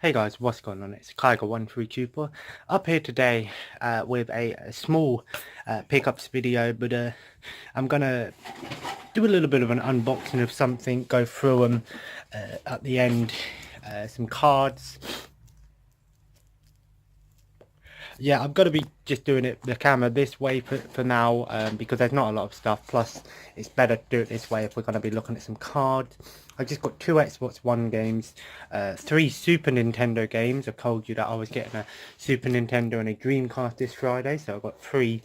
Hey guys, what's going on? It's Kaiga1324 up here today with a small pickups video, but I'm gonna do a little bit of an unboxing of something, go through them at the end, some cards. Yeah, I'm gonna be just doing the camera this way for now because there's not a lot of stuff, plus it's better to do it this way if we're gonna be looking at some cards. I just got 2 Xbox One games, 3 Super Nintendo games. I told you that I was getting a Super Nintendo and a Dreamcast this Friday, so I've got 3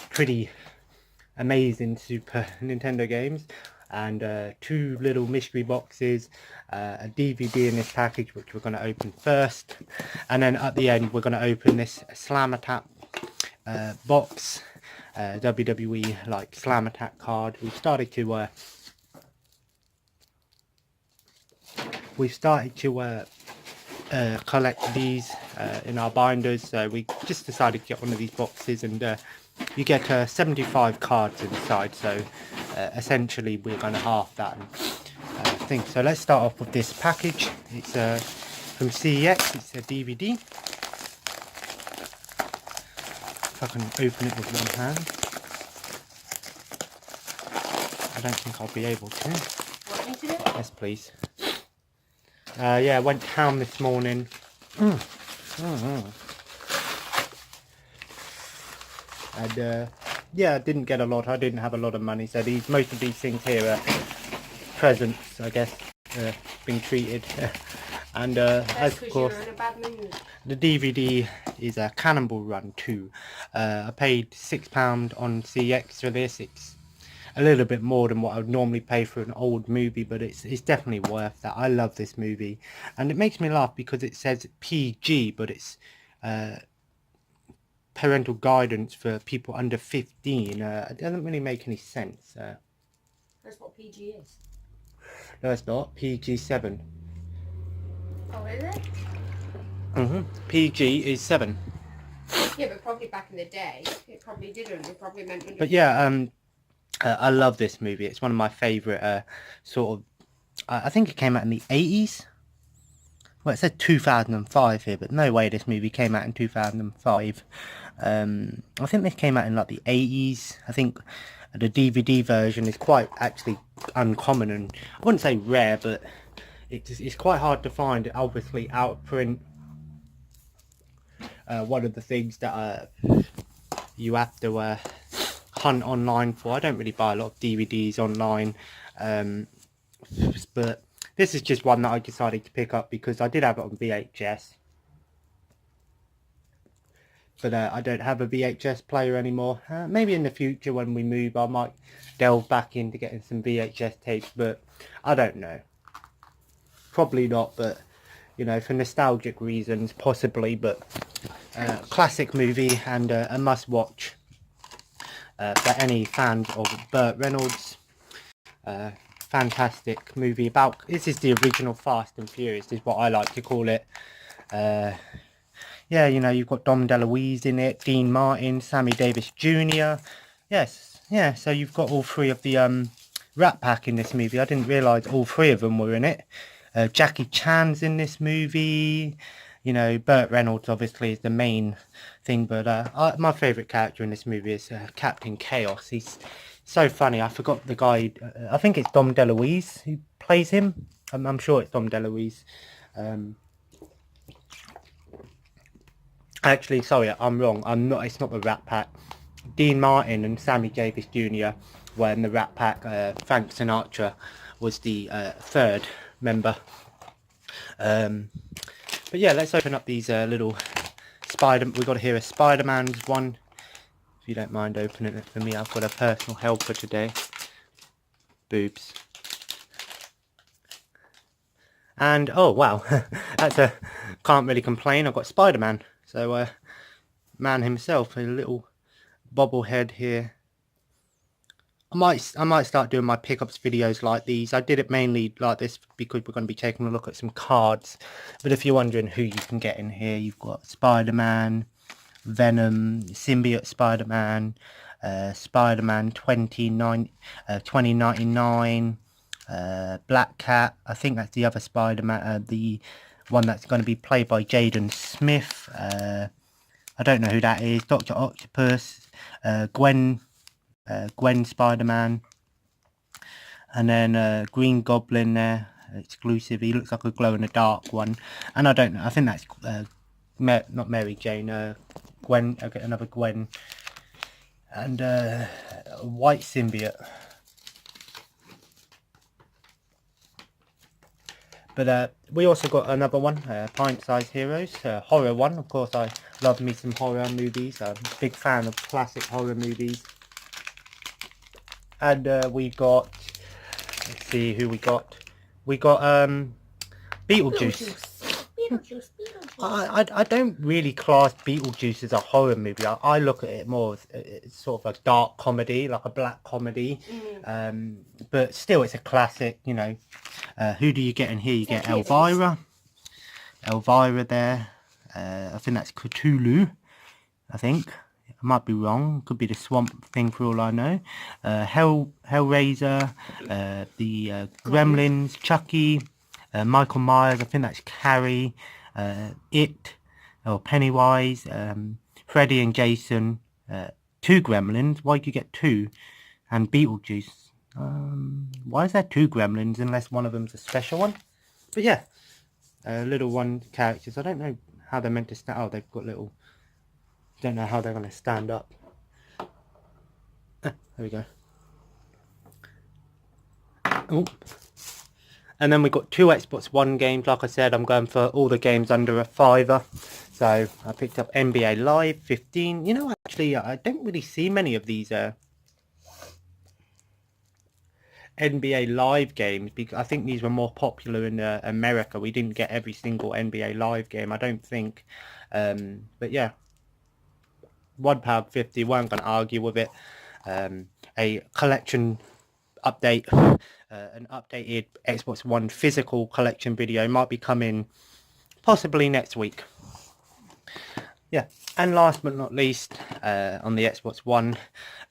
pretty amazing Super Nintendo games, and 2 little mystery boxes, a DVD in this package which we're going to open first, and then at the end we're going to open this Slam Attack box, WWE like Slam Attack card. We've started to collect these in our binders, so we just decided to get one of these boxes, and you get 75 cards inside, so essentially we're going to half that thing. So let's start off with this package. It's from CEX, it's a DVD. If I can open it with one hand. I don't think I'll be able to. Want me to do it? Yes, please. Yeah, I went down this morning. And yeah, I didn't get a lot. I didn't have a lot of money, so most of these things here are presents, I guess, being treated. And as of course, you're in a bad mood. the DVD is a Cannonball Run 2. I paid £6 on CX for this. It's a little bit more than what I would normally pay for an old movie, but it's definitely worth that. I love this movie, and it makes me laugh because it says PG, but it's parental guidance for people under 15. It doesn't really make any sense. That's what PG is. No, it's not. PG7. Oh, is it? PG is 7. Yeah, but probably back in the day, it probably didn't. It probably meant. But yeah, I love this movie. It's one of my favourite sort of. I think it came out in the 80s. Well, it said 2005 here, but no way this movie came out in 2005. I think this came out in like the 80s. I think the DVD version is quite actually uncommon, and I wouldn't say rare, but it's quite hard to find. Obviously out of print. One of the things that you have to hunt online for. I don't really buy a lot of DVDs online, but this is just one that I decided to pick up because I did have it on VHS, but I don't have a VHS player anymore. Maybe in the future when we move I might delve back into getting some VHS tapes, but I don't know. Probably not, but you know, for nostalgic reasons possibly. But classic movie and a must watch for any fans of Burt Reynolds. Fantastic movie about, this is the original Fast and Furious, is what I like to call it. Yeah, you know, you've got Dom DeLuise in it, Dean Martin, Sammy Davis Jr. Yes, yeah, so you've got all 3 of the Rat Pack in this movie. I didn't realise all 3 of them were in it. Jackie Chan's in this movie. You know, Burt Reynolds obviously is the main thing, but my favourite character in this movie is Captain Chaos. He's so funny. I forgot the guy. I think it's Dom DeLuise who plays him. I'm sure it's Dom DeLuise. Actually, sorry, I'm wrong. It's not the Rat Pack. Dean Martin and Sammy Davis Jr. were in the Rat Pack. Frank Sinatra was the 3rd member. But yeah, let's open up these little we've got here a Spider-Man's one. If you don't mind opening it for me, I've got a personal helper today. Boobs. And oh wow, can't really complain. I've got Spider-Man. So man himself, a little bobblehead here. I might start doing my pickups videos like these. I did it mainly like this because we're going to be taking a look at some cards. But if you're wondering who you can get in here, you've got Spider-Man, Venom, Symbiote Spider-Man, Spider-Man 2099, Black Cat. I think that's the other Spider-Man, the one that's going to be played by Jaden Smith. I don't know who that is. Dr. Octopus, Gwen Spider-Man, and then Green Goblin there, exclusive. He looks like a glow-in-the-dark one. And I don't know, I think that's not Mary Jane, Gwen, okay, another Gwen. And White Symbiote. But we also got another one, Pint Size Heroes, horror one. Of course, I love me some horror movies. I'm a big fan of classic horror movies. And we got, let's see who we got. We got Beetlejuice. Beetlejuice. I don't really class Beetlejuice as a horror movie. I look at it more as sort of a dark comedy, like a black comedy. But still, it's a classic, you know. Who do you get in here? You get Elvira. Elvira there. I think that's Cthulhu, I think. I might be wrong. Could be the Swamp Thing for all I know. Hellraiser. The Gremlins. Chucky. Michael Myers. I think that's Carrie. It. Or Pennywise. Freddy and Jason. 2 Gremlins. Why'd you get 2? And Beetlejuice. Why is there 2 Gremlins unless one of them's a special one? But yeah, little one characters. I don't know how they're meant to stand. Oh, they've got little. Don't know how they're going to stand up. There we go. Oh. And then we got 2 Xbox One games. Like I said, I'm going for all the games under a £5. So I picked up NBA Live 15. You know, actually, I don't really see many of these NBA Live games, because I think these were more popular in America. We didn't get every single NBA Live game, I don't think. But yeah, £1.50, weren't going to argue with it. A collection update, an updated Xbox One physical collection video might be coming possibly next week. Yeah, and last but not least, on the Xbox One,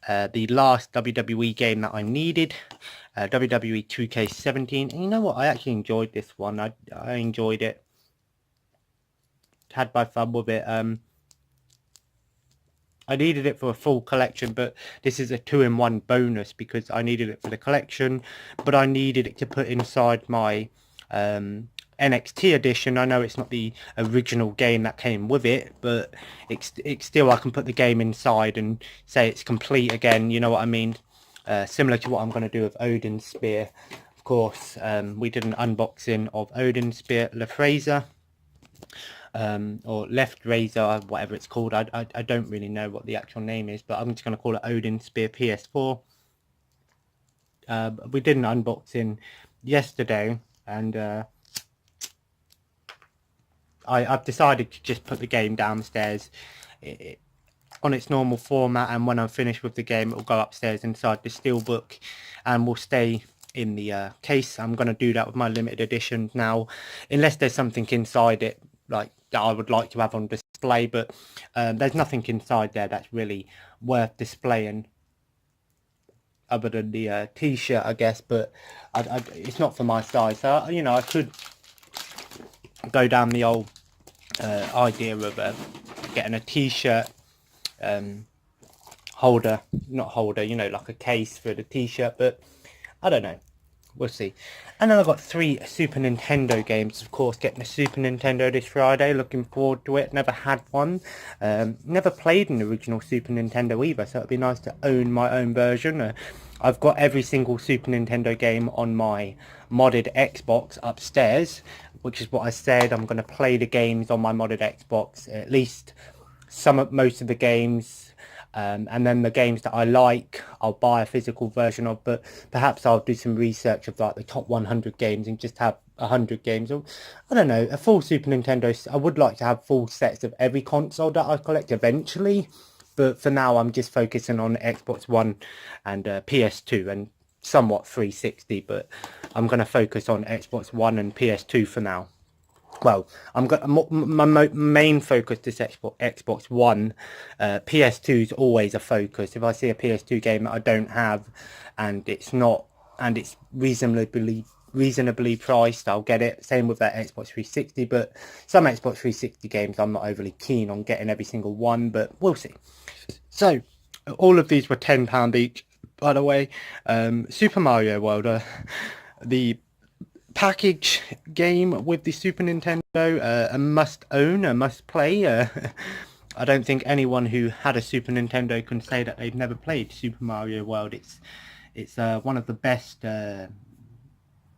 the last WWE game that I needed, WWE 2K17. And you know what? I actually enjoyed this one. I enjoyed it. Had my fun with it. I needed it for a full collection, but this is a 2-in-1 bonus because I needed it for the collection, but I needed it to put inside my NXT edition. I know it's not the original game that came with it, but it's still, I can put the game inside and say it's complete again, you know what I mean? Similar to what I'm going to do with Odin's Spear. Of course, we did an unboxing of Odin's Spear LeFraser, or Left Razor, whatever it's called. I don't really know what the actual name is, but I'm just going to call it Odin's Spear PS4. We did an unboxing yesterday, and I've decided to just put the game downstairs on its normal format, and when I'm finished with the game, it will go upstairs inside the steelbook and will stay in the case. I'm going to do that with my limited edition now, unless there's something inside it like that I would like to have on display, but there's nothing inside there that's really worth displaying other than the t-shirt, I guess, but it's not for my size. So, you know, I could go down the old idea of getting a t-shirt holder, not holder, you know, like a case for the t-shirt, but I don't know, we'll see. And then I've got 3 Super Nintendo games, of course, getting a Super Nintendo this Friday, looking forward to it. Never had one, never played an original Super Nintendo either, so it'd be nice to own my own version. I've got every single Super Nintendo game on my modded Xbox upstairs, which is what I said. I'm going to play the games on my modded Xbox, at least most of the games, and then the games that I like, I'll buy a physical version of, but perhaps I'll do some research of like the top 100 games and just have 100 games, or I don't know, a full Super Nintendo. I would like to have full sets of every console that I collect eventually, but for now I'm just focusing on Xbox One and PS2 and somewhat 360, but I'm going to focus on Xbox One and PS2 for now. Well, my main focus is Xbox One. PS2 is always a focus. If I see a PS2 game that I don't have, and it's reasonably reasonably priced, I'll get it. Same with that Xbox 360, but some Xbox 360 games I'm not overly keen on getting every single one, but we'll see. So all of these were £10 each, by the way. Super Mario World, the package game with the Super Nintendo, a must own, a must play. I don't think anyone who had a Super Nintendo can say that they've never played Super Mario World. It's one of the best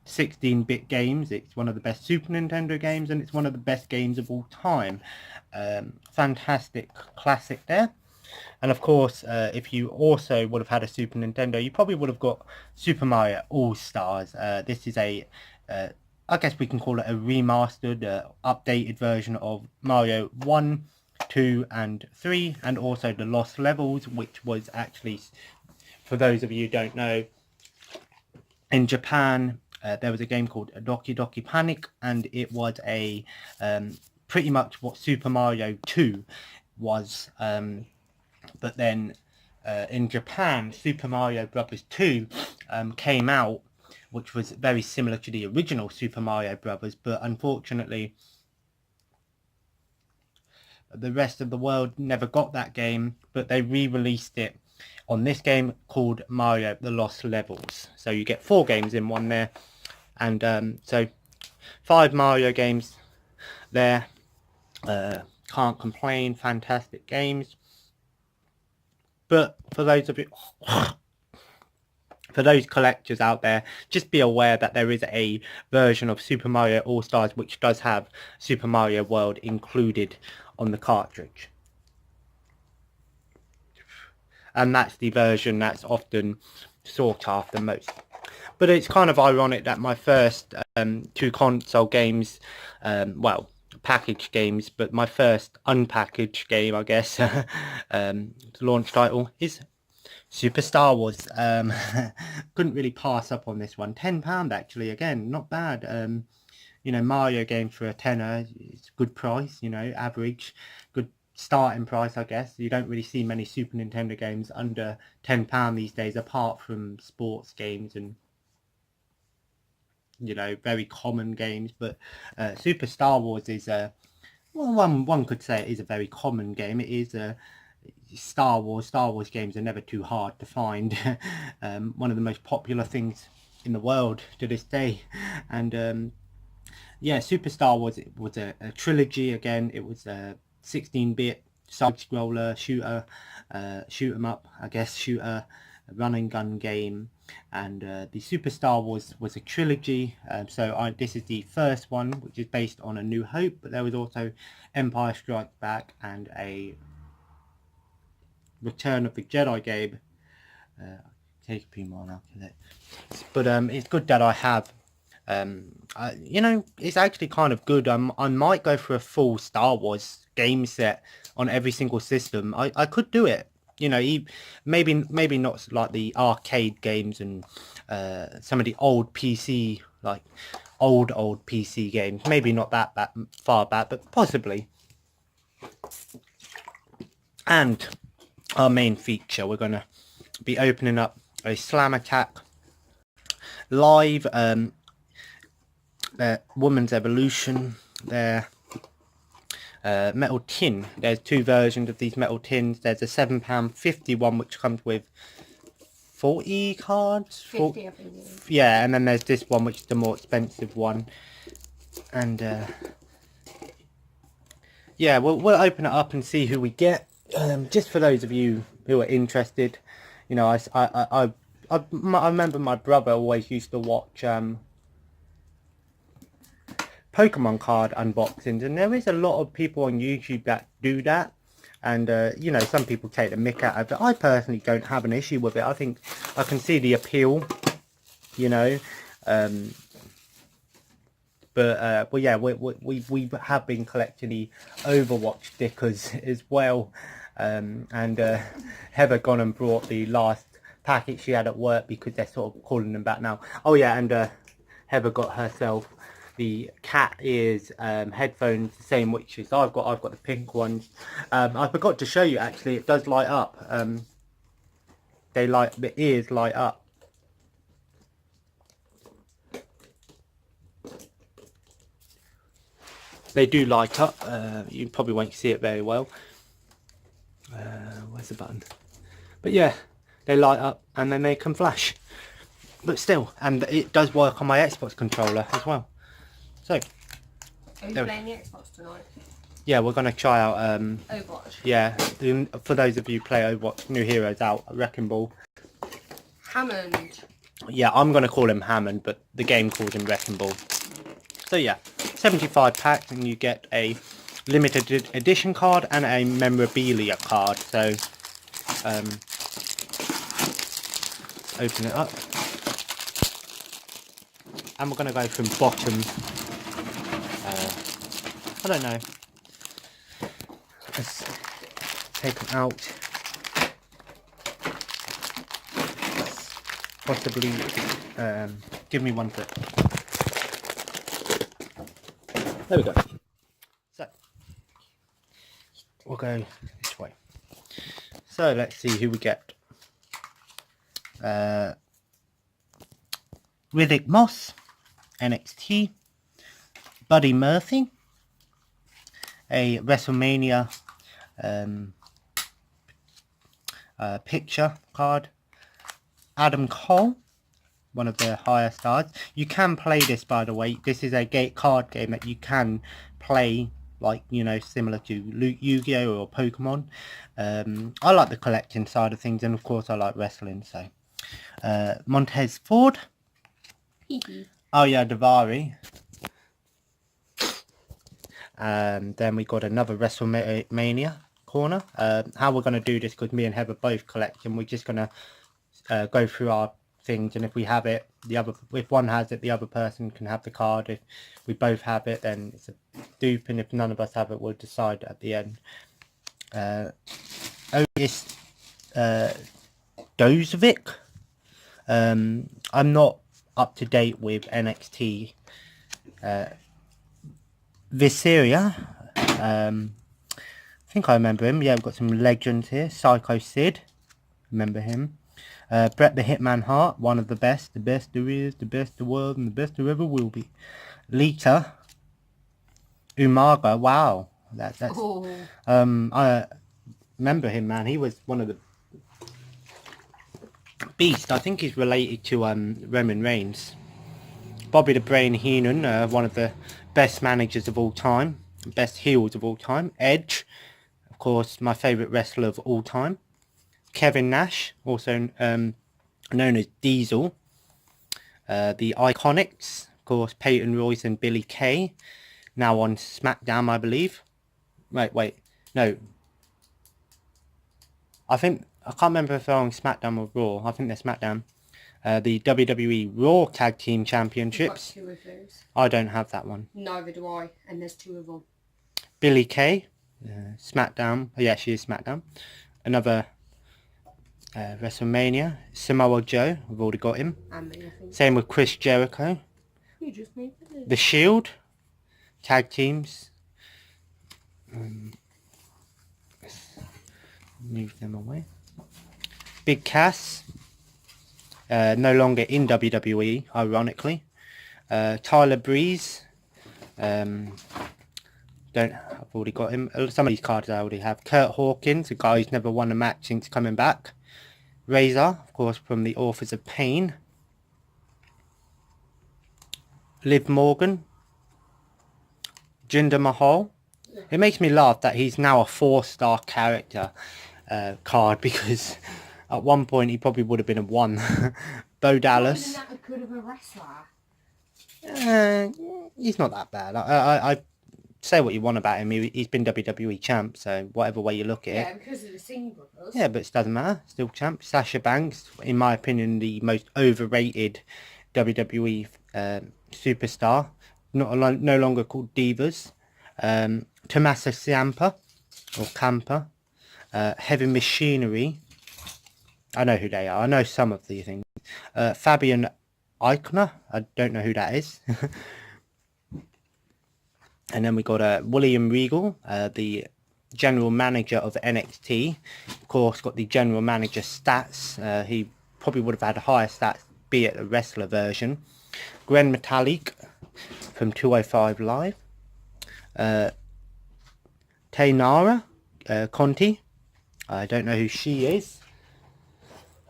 16-bit games. It's one of the best Super Nintendo games, and it's one of the best games of all time. Fantastic classic there. And of course, if you also would have had a Super Nintendo, you probably would have got Super Mario All-Stars. This is a, I guess we can call it a remastered, updated version of Mario 1, 2 and 3, and also the Lost Levels, which was actually, for those of you who don't know, in Japan, there was a game called Doki Doki Panic, and it was a pretty much what Super Mario 2 was, but then in Japan, Super Mario Brothers 2 came out, which was very similar to the original Super Mario Brothers, but unfortunately the rest of the world never got that game, but they re-released it on this game called Mario The Lost Levels. So you get 4 games in one there, and so 5 Mario games there. Can't complain, fantastic games. But for those of you, for those collectors out there, just be aware that there is a version of Super Mario All-Stars which does have Super Mario World included on the cartridge. And that's the version that's often sought after most. But it's kind of ironic that my first 2 console games, well, packaged games, but my first unpackaged game, I guess, launch title is Super Star Wars. Couldn't really pass up on this one. £10 actually, again, not bad. You know, Mario game for a tenner, it's a good price, you know, average, good starting price, I guess. You don't really see many Super Nintendo games under £10 these days, apart from sports games and, you know, very common games. But Super Star Wars is well, one could say it is a very common game. It is a Star Wars games are never too hard to find. One of the most popular things in the world to this day. And yeah, Super Star Wars, it was a trilogy. Again, it was a 16-bit side-scroller shooter, shoot 'em up, I guess, shooter, run and gun game. And the Super Star Wars was a trilogy. So this is the first one, which is based on A New Hope, but there was also Empire Strikes Back and a Return of the Jedi game. Take a few more now, but it's good that I have. You know, it's actually kind of good. I might go for a full Star Wars game set on every single system. I could do it. You know, maybe not like the arcade games and some of the old PC, like old PC games. Maybe not that far back, but possibly. And our main feature, we're gonna be opening up a Slam Attack live. Woman's Evolution, their metal tin. There's 2 versions of these metal tins. There's a £7.50 one which comes with 40 cards. 50, I think. Yeah, and then there's this one which is the more expensive one. And yeah, we'll open it up and see who we get. Just for those of you who are interested, you know, I remember my brother always used to watch Pokemon card unboxings, and there is a lot of people on YouTube that do that, and you know, some people take the mick out of it. I personally don't have an issue with it. I think I can see the appeal, you know, but well, yeah, we have been collecting the Overwatch stickers as well, and Heather gone and brought the last packet she had at work because they're sort of calling them back now. Oh yeah, and Heather got herself the cat ears headphones, the same which is I've got the pink ones. I forgot to show you, actually, it does light up. The ears light up. They do light up. You probably won't see it very well. Where's the button? But yeah, they light up and then they can flash. But still, and it does work on my Xbox controller as well. So, Are you playing the Xbox tonight? yeah, we're going to try out... Overwatch. Yeah, for those of you who play Overwatch, New Heroes out, Wrecking Ball. Hammond. Yeah, I'm going to call him Hammond, but the game calls him Wrecking Ball. So yeah, 75 packs and you get a limited edition card and a memorabilia card. So, open it up. And we're going to go from bottom. I don't know. Let's take them out. Possibly, give me one foot. There we go. So, we'll go this way. So, let's see who we get. Riddick Moss, NXT. Buddy Murphy, a WrestleMania picture card. Adam Cole, one of the higher stars. You can play this, by the way. This is a card game that you can play, like, you know, similar to Yu-Gi-Oh! Or Pokemon. I like the collecting side of things, and of course I like wrestling, so. Montez Ford. Oh yeah, Davari. Then we got another WrestleMania corner. How we're going to do this, because me and Heather both collect, and we're just going to go through our things, and if we have it, if one has it, the other person can have the card. If we both have it, then it's a dupe, and if none of us have it, we'll decide at the end. Otis Dozovic. I'm not up to date with NXT Viseria. I think I remember him. Yeah, we've got some legends here. Psycho Sid, remember him. Bret the Hitman Hart, one of the best there is, the best there was, and the best there ever will be. Lita Umaga, wow, that's I remember him, man. He was one of the beast. I think he's related to Roman Reigns. Bobby the Brain Heenan, one of the best managers of all time, best heels of all time. Edge, of course, my favourite wrestler of all time. Kevin Nash, also known as Diesel. The Iconics, of course, Peyton Royce and Billy Kay, now on SmackDown, I believe. Wait, no. I can't remember if they're on SmackDown or Raw. I think they're SmackDown. The WWE Raw Tag Team Championships. You've got 2 of those. I don't have that one. Neither do I, and there's 2 of them. Billy Kay, SmackDown. Oh, yeah, she is SmackDown. Another WrestleMania. Samoa Joe, I've already got him. And me, I think. Same with Chris Jericho. You just need to The Shield, tag teams. Move them away. Big Cass, no longer in WWE, ironically. Tyler Breeze, I've already got him. Some of these cards I already have. Kurt Hawkins, a guy who's never won a match since coming back. Razor, of course, from the Authors of Pain. Liv Morgan. Jinder Mahal. It makes me laugh that he's now a 4-star character card, because at one point he probably would have been a 1. Bo Dallas. Not that good of a wrestler. He's not that bad. I say what you want about him. He's been WWE champ, so whatever way you look at it. Yeah, because of the Singh brothers. Yeah, but it doesn't matter. Still champ. Sasha Banks, in my opinion, the most overrated WWE superstar. No longer called Divas. Tommaso Ciampa, or Ciampa. Heavy Machinery. I know who they are. I know some of the things. Fabian Eichner. I don't know who that is. And then we got William Regal, the general manager of NXT. Of course, got the general manager stats. He probably would have had higher stats, be it a wrestler version. Gwen Metallic from 205 Live. Taynara Conti. I don't know who she is.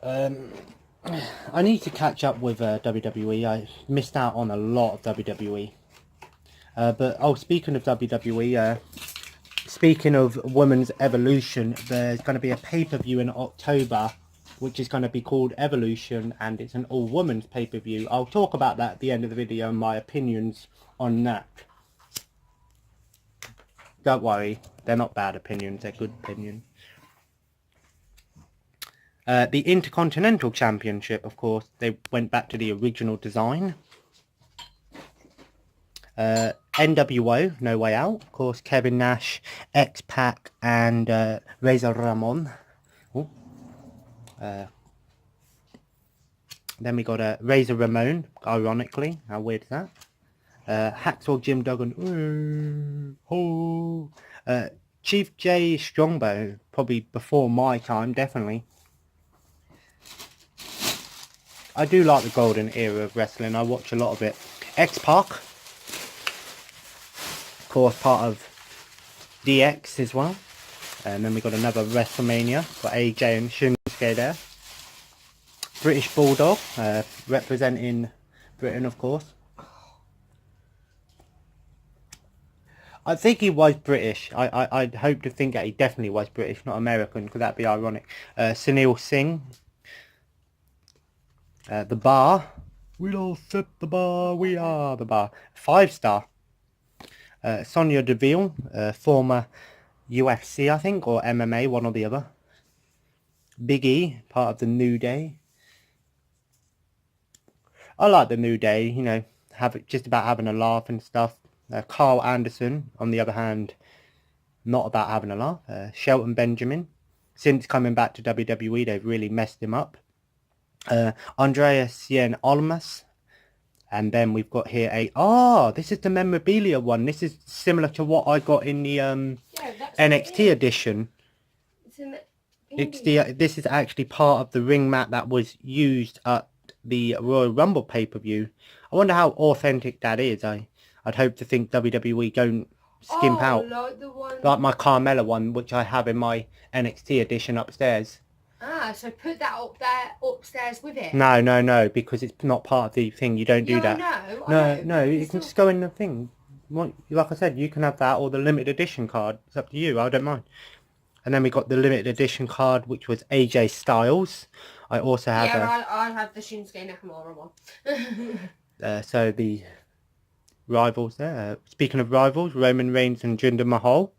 I need to catch up with WWE. I missed out on a lot of WWE. Speaking of WWE, speaking of Women's Evolution, there's going to be a pay-per-view in October, which is going to be called Evolution, and it's an all-women's pay-per-view. I'll talk about that at the end of the video and my opinions on that. Don't worry, they're not bad opinions, they're good opinions. The Intercontinental Championship, of course, they went back to the original design. NWO, No Way Out, of course, Kevin Nash, X-Pac, and Razor Ramon. Then we got Razor Ramon, ironically. How weird is that? Hacksaw Jim Duggan. Chief J Strongbow, probably before my time, definitely. I do like the golden era of wrestling. I watch a lot of it. X-Pac, of course, part of DX as well. And then we got another WrestleMania. Got AJ and Shinsuke there. British Bulldog, representing Britain, of course. I think he was British. I'd hope to think that he definitely was British, not American, because that'd be ironic. Sunil Singh. The Bar. We don't set the bar, we are the bar. 5-star. Sonya Deville, former UFC, I think, or MMA, one or the other. Big E, part of the New Day. I like the New Day, you know, just about having a laugh and stuff. Carl Anderson, on the other hand, not about having a laugh. Shelton Benjamin, since coming back to WWE, they've really messed him up. Andreas Cien Olmas, and then we've got here this is the memorabilia one. This is similar to what I got in the NXT edition. This is actually part of the ring mat that was used at the Royal Rumble pay-per-view. I wonder how authentic that is. I'd hope to think WWE don't skimp out. Like my Carmella one, which I have in my NXT edition upstairs. So put that up there upstairs with it? No, because it's not part of the thing. You don't do that. No, you can just go in the thing. Like I said, you can have that or the limited edition card. It's up to you. I don't mind. And then we got the limited edition card, which was AJ Styles. I also have... Yeah, I have the Shinsuke Nakamura one. So the rivals there. Speaking of rivals, Roman Reigns and Jinder Mahal.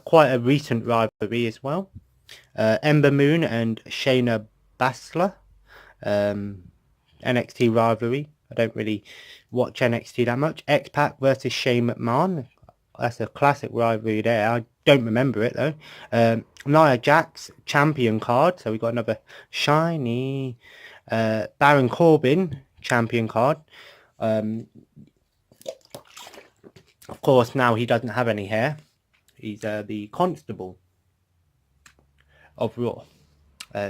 Quite a recent rivalry as well. Ember Moon and Shayna Baszler. NXT rivalry. I don't really watch NXT that much. X-Pac versus Shane McMahon. That's a classic rivalry there. I don't remember it though. Nia Jax champion card. So we got another shiny. Baron Corbin champion card. Of course, now he doesn't have any hair. He's the constable of Raw.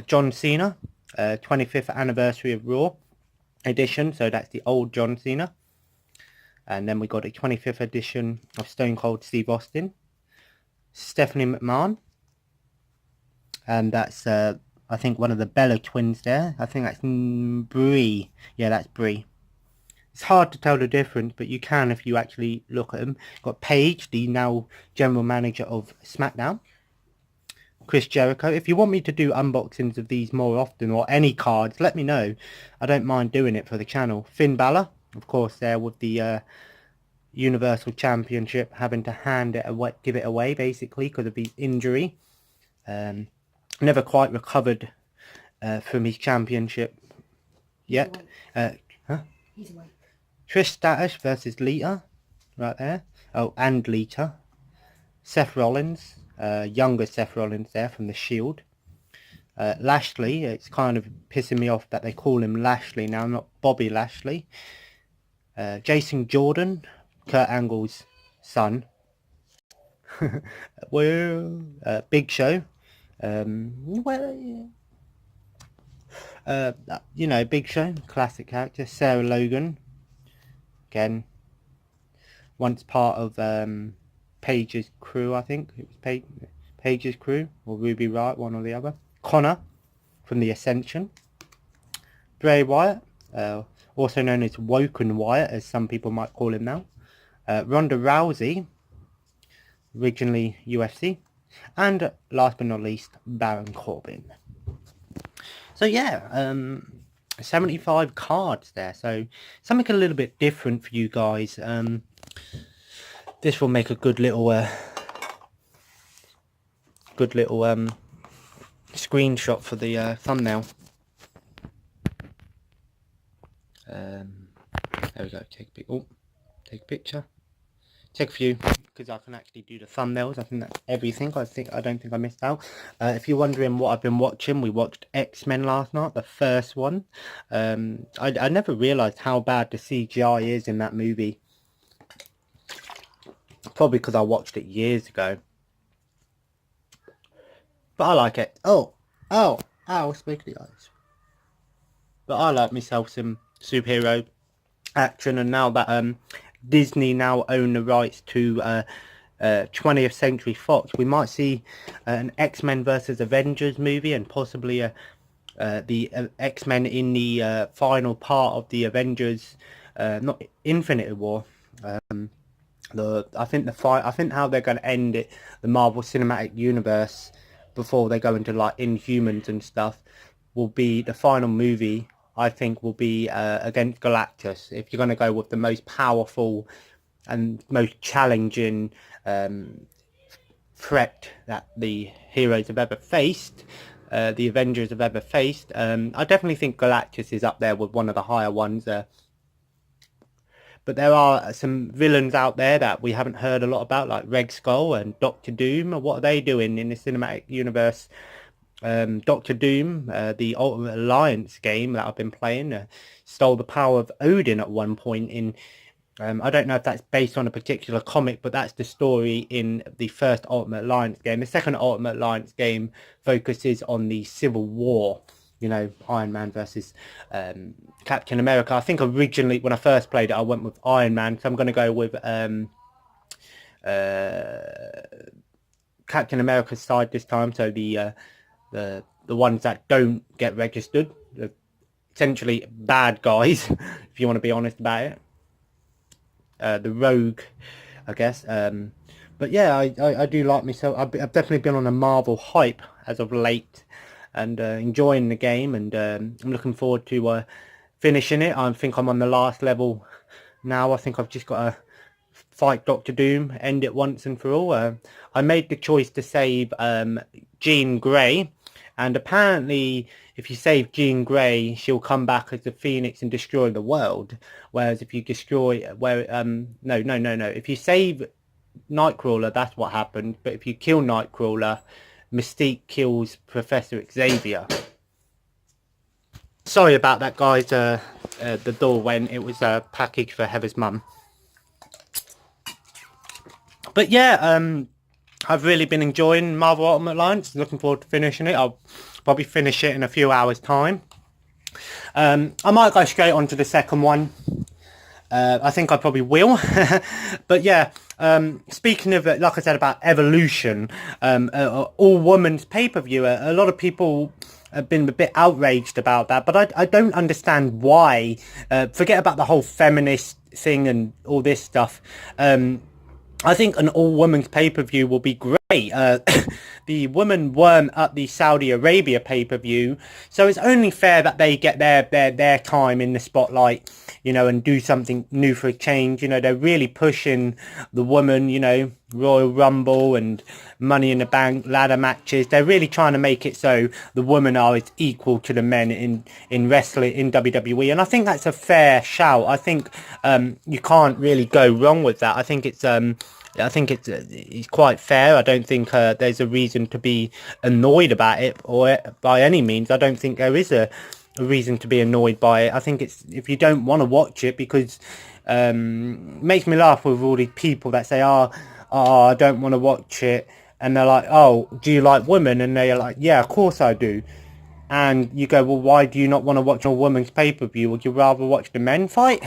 John Cena, 25th anniversary of Raw edition, so that's the old John Cena. And then we got a 25th edition of Stone Cold Steve Austin. Stephanie McMahon, and that's I think one of the Bella twins there. I think that's Brie. Yeah, that's Brie. It's hard to tell the difference, but you can if you actually look at them. Got Paige, the now general manager of SmackDown. Chris Jericho. If you want me to do unboxings of these more often, or any cards, let me know. I don't mind doing it for the channel. Finn Balor, of course, there with the Universal Championship, having to give it away basically because of the injury. Never quite recovered from his championship yet. He's away. Trish Stratus versus Lita, right there. Oh, and Lita. Seth Rollins. Younger Seth Rollins there from The Shield. Lashley, it's kind of pissing me off that they call him Lashley now, not Bobby Lashley. Jason Jordan, Kurt Angle's son. Big Show. You know, Big Show, classic character. Sarah Logan, again. once part of Paige's crew, I think. It was Paige's crew, or Ruby Riott, one or the other. Connor from the Ascension. Bray Wyatt, also known as Woken Wyatt, as some people might call him now. Ronda Rousey, originally UFC. And last but not least, Baron Corbin. So yeah, 75 cards there. So something a little bit different for you guys. This will make a good little screenshot for the thumbnail. There we go. Take a picture. Take a few, because I can actually do the thumbnails. I think that's everything. I don't think I missed out. If you're wondering what I've been watching, we watched X-Men last night, the first one. I never realised how bad the CGI is in that movie. Probably because I watched it years ago. But I like it. Oh, squiggly eyes. But I like myself some superhero action, and now that Disney now own the rights to 20th Century Fox, we might see an X-Men versus Avengers movie, and possibly the X-Men in the final part of the Avengers, not Infinity War. I think how they're going to end it, the Marvel Cinematic Universe, before they go into like Inhumans and stuff, will be the final movie. I think will be against Galactus. If you're going to go with the most powerful and most challenging threat that the heroes have ever faced, the Avengers have ever faced, I definitely think Galactus is up there with one of the higher ones. But there are some villains out there that we haven't heard a lot about, like Red Skull and Doctor Doom. What are they doing in the cinematic universe? Doctor Doom, the Ultimate Alliance game that I've been playing, stole the power of Odin at one point in, I don't know if that's based on a particular comic, but that's the story in the first Ultimate Alliance game. The second Ultimate Alliance game focuses on the Civil War, you know, Iron Man versus Captain America. I think originally when I first played it, I went with Iron Man, so I'm going to go with Captain America's side this time, so the ones that don't get registered, essentially bad guys, if you want to be honest about it. The rogue, I guess. But yeah, I do like myself. I've definitely been on a Marvel hype as of late, and enjoying the game, and I'm looking forward to finishing it. I think I'm on the last level now. I think I've just got to fight Doctor Doom, end it once and for all. I made the choice to save Jean Grey, and apparently if you save Jean Grey, she'll come back as the Phoenix and destroy the world. Whereas if you destroy, no, if you save Nightcrawler, that's what happened. But if you kill Nightcrawler, Mystique kills Professor Xavier. Sorry about that, guys. The door went. It was a package for Heather's mum. But yeah, I've really been enjoying Marvel Ultimate Alliance. Looking forward to finishing it. I'll probably finish it in a few hours' time. I might go straight on to the second one. I think I probably will. But yeah, speaking of, like I said, about Evolution, all women's pay-per-view, a lot of people have been a bit outraged about that, but I don't understand why. Forget about the whole feminist thing and all this stuff. I think an all-women's pay-per-view will be great. The women weren't at the Saudi Arabia pay-per-view, so it's only fair that they get their time in the spotlight, you know, and do something new for a change. You know, they're really pushing the women, you know, Royal Rumble and Money in the Bank ladder matches. They're really trying to make it so the women are as equal to the men in wrestling, in WWE, and I think that's a fair shout. I think you can't really go wrong with that. I think it's quite fair. I don't think there's a reason to be annoyed about it, or by any means. I don't think there is a reason to be annoyed by it. I think it's, if you don't want to watch it, because it makes me laugh with all these people that say, oh, I don't want to watch it, and they're like, oh, do you like women? And they're like, yeah, of course I do. and you go, well, why do you not want to watch a woman's pay-per-view? Would you rather watch the men fight?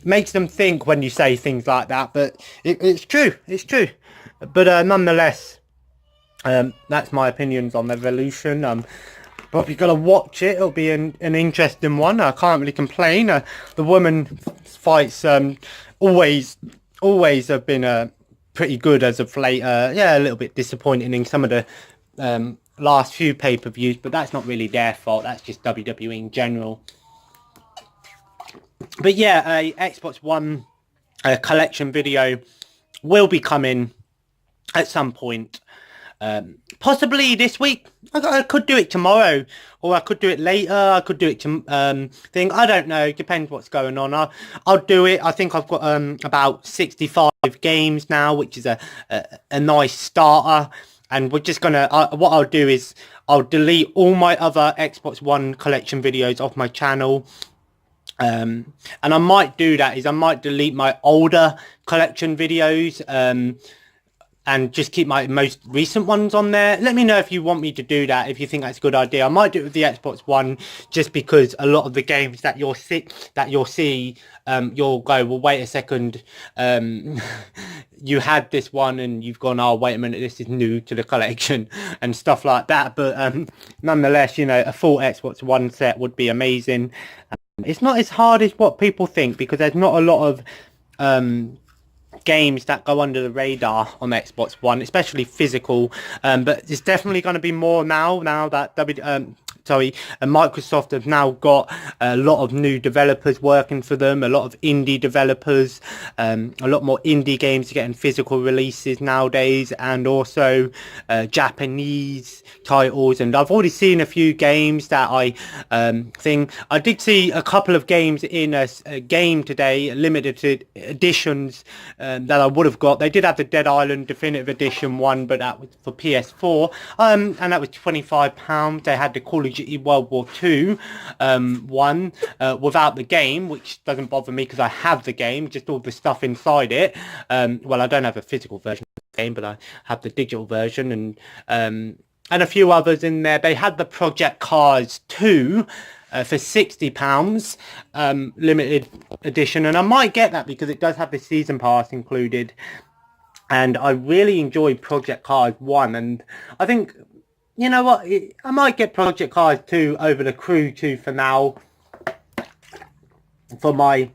Makes them think when you say things like that, but it's true. It's true. But nonetheless, that's my opinions on Evolution. Probably gonna watch it. It'll be an interesting one. I can't really complain. The women fights always have been pretty good as of late. Yeah, a little bit disappointing in some of the last few pay-per-views, but that's not really their fault. That's just WWE in general. But yeah, a Xbox One collection video will be coming at some point. Possibly this week. I could do it tomorrow, or I could do it later. I could do it to I don't know. Depends what's going on. I'll do it. I think I've got about 65 games now, which is a nice starter. And we're just gonna. What I'll do is I'll delete all my other Xbox One collection videos off my channel. And I might do that. I might delete my older collection videos. And just keep my most recent ones on there. Let me know if you want me to do that, if you think that's a good idea. I might do it with the Xbox One, just because a lot of the games that you'll see, you'll go, well, wait a second, you had this one and you've gone, oh, wait a minute, this is new to the collection and stuff like that. But nonetheless, you know, a full Xbox One set would be amazing. It's not as hard as what people think, because there's not a lot of games that go under the radar on Xbox One, especially physical, but it's definitely going to be more now that Microsoft have now got a lot of new developers working for them, a lot of indie developers, a lot more indie games getting physical releases nowadays, and also Japanese titles. And I've already seen a few games that I did see a couple of games in a game today, limited editions, that I would have got. They did have the Dead Island Definitive Edition one, but that was for PS4, and that was £25. They had the Call of Duty World War II one without the game, which doesn't bother me because I have the game, just all the stuff inside it. Well, I don't have a physical version of the game, but I have the digital version, and a few others in there. They had the Project Cars 2 for £60, limited edition, and I might get that because it does have the season pass included. And I really enjoyed Project Cars 1, and I think, you know what, I might get Project Cars 2 over the Crew 2 for now, for my,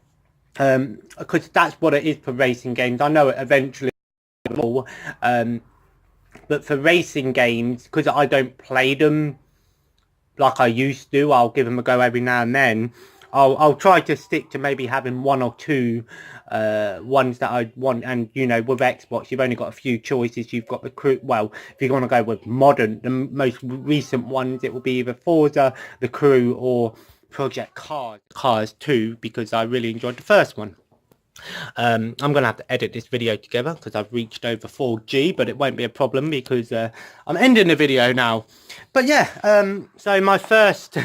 because that's what it is for racing games. I know it eventually will, but for racing games, because I don't play them like I used to, I'll give them a go every now and then. I'll try to stick to maybe having one or two ones that I want. And, you know, with Xbox, you've only got a few choices. You've got the Crew. Well, if you're going to go with modern, the most recent ones, it will be either Forza, the Crew, or Project Cars 2, because I really enjoyed the first one. I'm going to have to edit this video together because I've reached over 4G, but it won't be a problem because I'm ending the video now. But yeah, so my first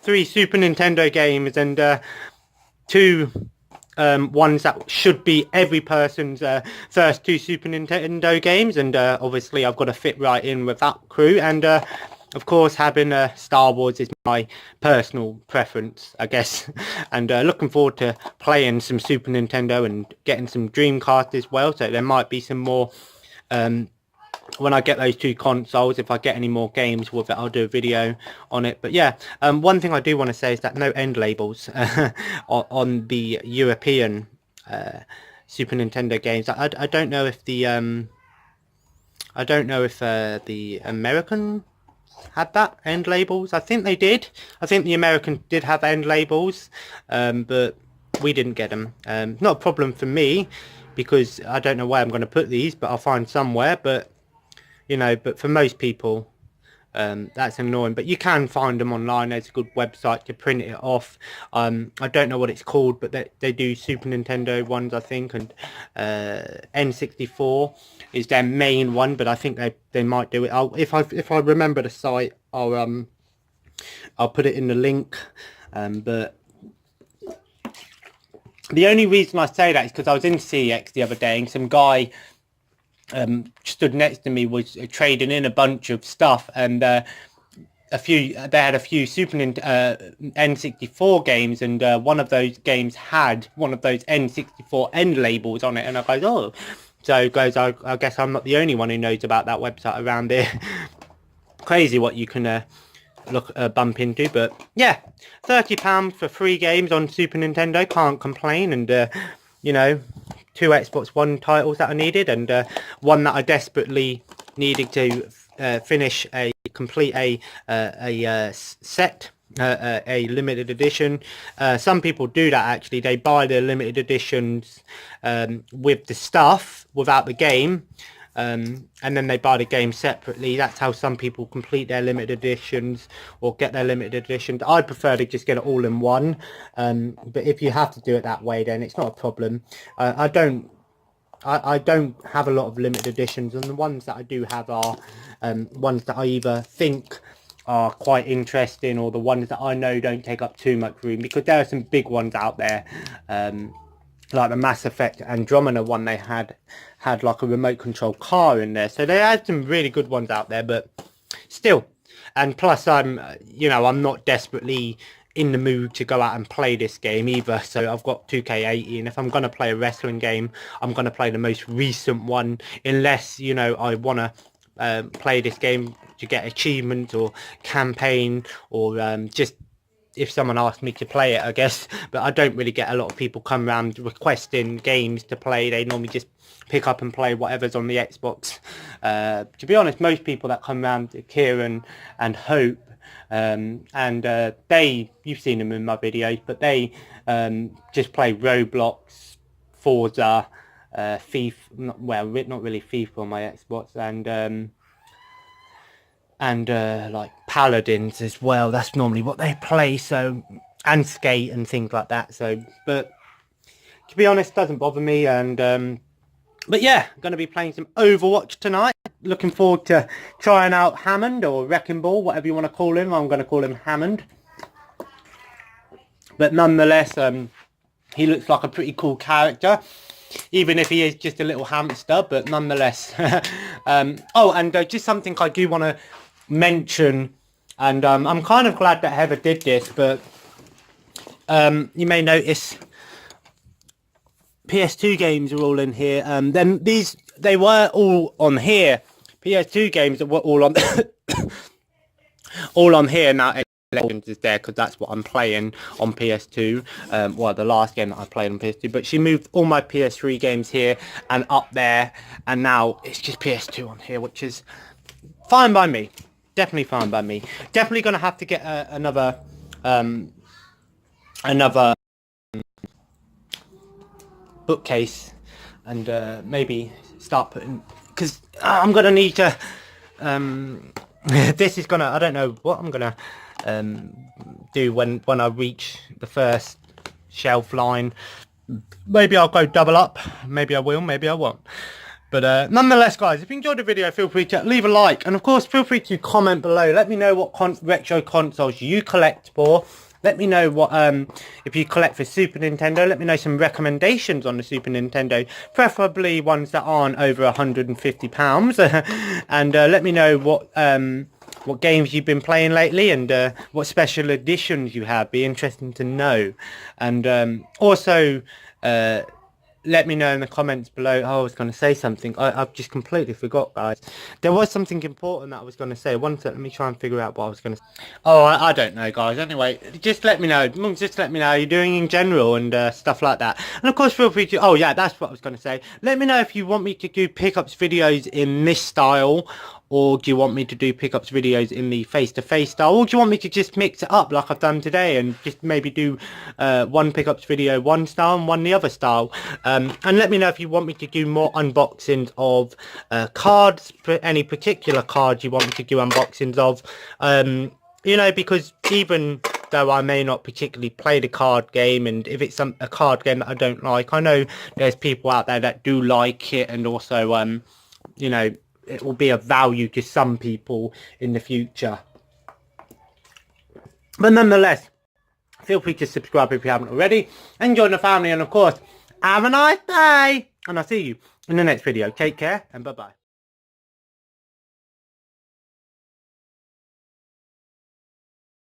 3 Super Nintendo games, and 2 ones that should be every person's first 2 Super Nintendo games, and obviously I've got to fit right in with that Crew, and of course, having Star Wars is my personal preference, I guess. And looking forward to playing some Super Nintendo and getting some Dreamcast as well. So there might be some more, when I get those 2 consoles, if I get any more games with it, I'll do a video on it. But yeah, one thing I do want to say is that no end labels on the European Super Nintendo games. I don't know if the, the American had that end labels. I think they did. I think the American did have end labels, but we didn't get them. Not a problem for me, because I don't know where I'm going to put these, but I'll find somewhere. But you know, but for most people, that's annoying. But you can find them online. There's a good website to print it off. I don't know what it's called, but they do Super Nintendo ones, I think, and N64 is their main one. But I think they might do it. If I remember the site, I'll put it in the link. But the only reason I say that is because I was in CEX the other day, and some guy stood next to me, was trading in a bunch of stuff, and they had a few N64 games, and one of those games had one of those N64 end labels on it, and I goes, oh, so goes, I guess I'm not the only one who knows about that website around here. Crazy what you can bump into. But yeah, £30 for 3 games on Super Nintendo, can't complain. And you know, 2 Xbox One titles that I needed, and one that I desperately needed to complete a set, a limited edition. Some people do that actually. They buy the limited editions with the stuff without the game, and then they buy the game separately. That's how some people complete their limited editions or get their limited editions. I prefer to just get it all in one, but if you have to do it that way, then it's not a problem. I don't have a lot of limited editions, and the ones that I do have are ones that I either think are quite interesting, or the ones that I know don't take up too much room, because there are some big ones out there, like the Mass Effect Andromeda one. They had like a remote control car in there, so they had some really good ones out there. But still, and plus I'm not desperately in the mood to go out and play this game either, so I've got 2K80, and if I'm going to play a wrestling game, I'm going to play the most recent one, unless I want to play this game to get achievement or campaign, or just if someone asks me to play it, I guess. But I don't really get a lot of people come around requesting games to play. They normally just pick up and play whatever's on the Xbox. To be honest, most people that come around, Kieran and Hope, you've seen them in my videos, but they just play Roblox, Forza, FIFA, not really FIFA on my Xbox, and like Paladins as well. That's normally what they play, so, and Skate and things like that. So, but to be honest, doesn't bother me. And but yeah, I'm going to be playing some Overwatch tonight. Looking forward to trying out Hammond, or Wrecking Ball, whatever you want to call him. I'm going to call him Hammond. But nonetheless, he looks like a pretty cool character, even if he is just a little hamster. But nonetheless, just something I do want to mention, and I'm kind of glad that Heather did this, but you may notice PS2 games are all in here. Then they were all on here. PS2 games were all on all on here now. Legends is there because that's what I'm playing on PS2. The last game that I played on PS2. But she moved all my PS3 games here and up there, and now it's just PS2 on here, which is fine by me. Definitely fine by me. Definitely gonna have to get another bookcase, and maybe start putting, because I'm gonna need to this is gonna, I don't know what I'm gonna do when I reach the first shelf line. Maybe I'll go double up, maybe I will, maybe I won't. But nonetheless, guys, if you enjoyed the video, feel free to leave a like, and of course feel free to comment below. Let me know what retro consoles you collect for. Let me know what if you collect for Super Nintendo. Let me know some recommendations on the Super Nintendo, preferably ones that aren't over £150. And let me know what games you've been playing lately, and what special editions you have. Be interesting to know. And also let me know in the comments below. Oh, I was going to say something. I've just completely forgot, guys. There was something important that I was going to say. One sec, let me try and figure out what I was going to say. Oh, I don't know, guys. Anyway, just let me know. Just let me know how you're doing in general, and stuff like that. And of course, feel free to... Oh, yeah, that's what I was going to say. Let me know if you want me to do pickups videos in this style, or do you want me to do pickups videos in the face-to-face style, or do you want me to just mix it up like I've done today, and just maybe do one pickups video one style and one the other style. And let me know if you want me to do more unboxings of cards, any particular cards you want me to do unboxings of. Because even though I may not particularly play the card game, and if it's a card game that I don't like, I know there's people out there that do like it, and also it will be of value to some people in the future. But nonetheless, feel free to subscribe if you haven't already, and join the family, and of course, have a nice day, and I'll see you in the next video. Take care, and bye-bye.